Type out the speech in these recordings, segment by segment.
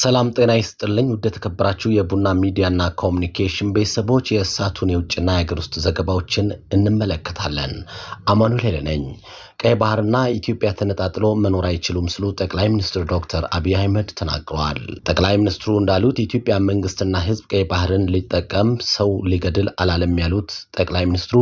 ሰላም ጤና ይስጥልኝ ውድ ተከብራችሁ የቡና ሚዲያና ኮሙኒኬሽን ቤተሰቦች የሳቱን የውጭና የሀገር ውስጥ ዘገባዎችን እንመለከታለን። አማኑኤል ነኝ። ቀይ ባህርና ኢትዮጵያ ተነጣጥሎ መኖር አይችሉም ሲሉ ጠቅላይ ሚኒስትር ዶክተር አብይ አህመድ ተናግረዋል። ጠቅላይ ሚኒስትሩ እንዳሉት ኢትዮጵያ መንግስትና ህዝብ ቀይ ባህርን ሊጠቀም ሰው ሊገድል አላለም ያሉት ጠቅላይ ሚኒስትሩ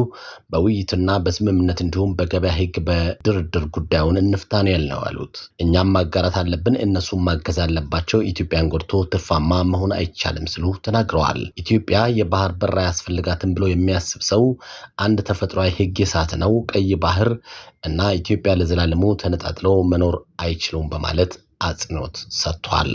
በውይይትና በስምምነት እንዲሁም በገበያ ህግ በድርድር ጉዳዩን እንፍታን ነው ያሉት። እኛም ማጋራት አለብን፣ እነሱም ማገዝ አለባቸው። ኢትዮጵያን ጎድቶ ትርፋማ መሆን አይቻልም ሲሉ ተናግረዋል። ኢትዮጵያ የባህር በር ያስፈልጋትን ብሎ የሚያስብ ሰው አንድ ተፈጥሯዊ ህግ የሳተ ነው። ቀይ ባህር እና ኢትዮጵያ ለዘላለሙ ተነጣጥለው መኖር አይችሉም በማለት አጽንኦት ሰጥቷል።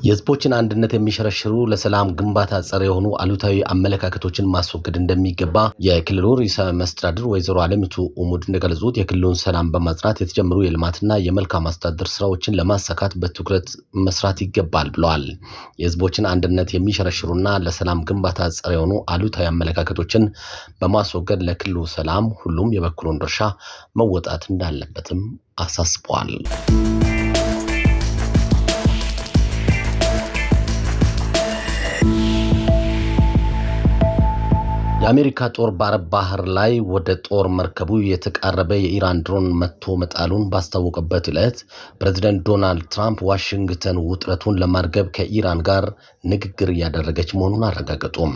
የህዝቦችን አንድነት የሚሸረሽሩ ለሰላም ግንባታ ጸር የሆኑ አሉታዊ አመለካከቶችን ማስወገድ እንደሚገባ የክልሉ ርዕሰ መስተዳድር ወይዘሮ አለሚቱ ኡሙድ እንደገለጹት የክልሉን ሰላም በማጽናት የተጀመሩ የልማትና የመልካም አስተዳደር ስራዎችን ለማሳካት በትኩረት መስራት ይገባል ብለዋል። የህዝቦችን አንድነት የሚሸረሽሩና ለሰላም ግንባታ ጸር የሆኑ አሉታዊ አመለካከቶችን በማስወገድ ለክልሉ ሰላም ሁሉም የበኩሉን ድርሻ መወጣት እንዳለበትም አሳስበዋል። የአሜሪካ ጦር በአረብ ባህር ላይ ወደ ጦር መርከቡ የተቃረበ የኢራን ድሮን መቶ መጣሉን ባስታወቀበት ዕለት ፕሬዝዳንት ዶናልድ ትራምፕ ዋሽንግተን ውጥረቱን ለማርገብ ከኢራን ጋር ንግግር እያደረገች መሆኑን አረጋገጡም።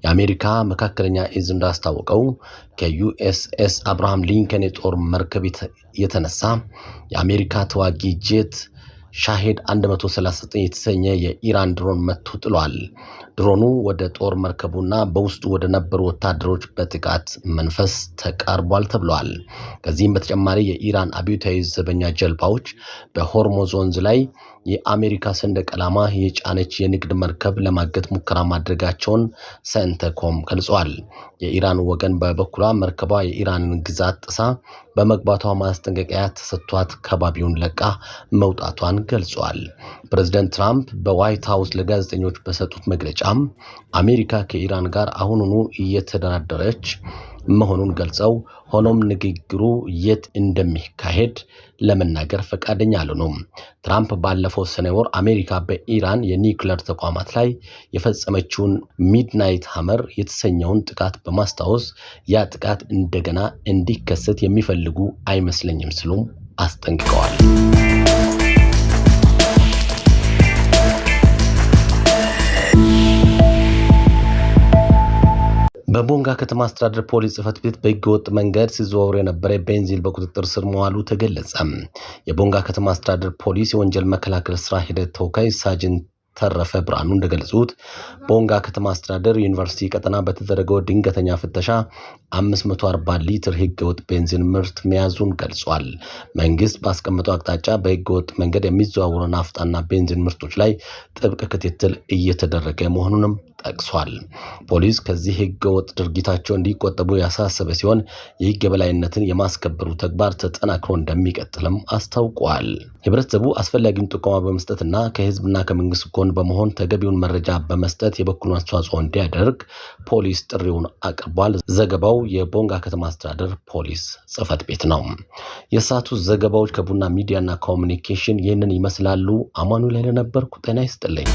የአሜሪካ መካከለኛ እዝ እንዳስታወቀው ከዩኤስኤስ አብርሃም ሊንከን የጦር መርከብ የተነሳ የአሜሪካ ተዋጊ ጄት ሻሄድ 139 የተሰኘ የኢራን ድሮን መቶ ጥሏል። ድሮኑ ወደ ጦር መርከቡና በውስጡ ወደ ነበሩ ወታደሮች በጥቃት መንፈስ ተቃርቧል ተብሏል። ከዚህም በተጨማሪ የኢራን አብዮታዊ ዘበኛ ጀልባዎች በሆርሙዝ ወንዝ ላይ የአሜሪካ ሰንደቅ ዓላማ የጫነች የንግድ መርከብ ለማገት ሙከራ ማድረጋቸውን ሰንተኮም ገልጿል። የኢራን ወገን በበኩሏ መርከቧ የኢራንን ግዛት ጥሳ በመግባቷ ማስጠንቀቂያ ተሰጥቷት ከባቢውን ለቃ መውጣቷን ገልጿል። ፕሬዝዳንት ትራምፕ በዋይት ሃውስ ለጋዜጠኞች በሰጡት መግለጫም አሜሪካ ከኢራን ጋር አሁኑኑ እየተደራደረች መሆኑን ገልጸው ሆኖም ንግግሩ የት እንደሚካሄድ ለመናገር ፈቃደኛ አልሆኑም። ትራምፕ ባለፈው ሰኔ ወር አሜሪካ በኢራን የኒውክሌር ተቋማት ላይ የፈጸመችውን ሚድናይት ሃመር የተሰኘውን ጥቃት በማስታወስ ያ ጥቃት እንደገና እንዲከሰት የሚፈልጉ አይመስለኝም ሲሉም አስጠንቅቀዋል። በቦንጋ ከተማ አስተዳደር ፖሊስ ጽሕፈት ቤት በህገወጥ መንገድ ሲዘዋወር የነበረ ቤንዚን በቁጥጥር ስር መዋሉ ተገለጸ። የቦንጋ ከተማ አስተዳደር ፖሊስ የወንጀል መከላከል ስራ ሂደት ተወካይ ሳጅን ተረፈ ብርሃኑ እንደገለጹት ቦንጋ ከተማ አስተዳደር ዩኒቨርሲቲ ቀጠና በተደረገው ድንገተኛ ፍተሻ 540 ሊትር ህገወጥ ቤንዚን ምርት መያዙን ገልጿል። መንግስት ባስቀመጠው አቅጣጫ በህገወጥ መንገድ የሚዘዋወሩ ናፍጣና ቤንዚን ምርቶች ላይ ጥብቅ ክትትል እየተደረገ መሆኑንም ጠቅሷል። ፖሊስ ከዚህ ህገወጥ ድርጊታቸው እንዲቆጠቡ ያሳሰበ ሲሆን የህግ የበላይነትን የማስከበሩ ተግባር ተጠናክሮ እንደሚቀጥልም አስታውቋል። ህብረተሰቡ አስፈላጊውን ጥቆማ በመስጠትና ከህዝብና ከመንግስት ጎን በመሆን ተገቢውን መረጃ በመስጠት የበኩሉን አስተዋጽኦ እንዲያደርግ ፖሊስ ጥሪውን አቅርቧል። ዘገባው የቦንጋ ከተማ አስተዳደር ፖሊስ ጽሕፈት ቤት ነው። የሰዓቱ ዘገባዎች ከቡና ሚዲያና ኮሙኒኬሽን ይህንን ይመስላሉ። አማኑኤል ነበርኩ። ጤና ይስጥልኝ።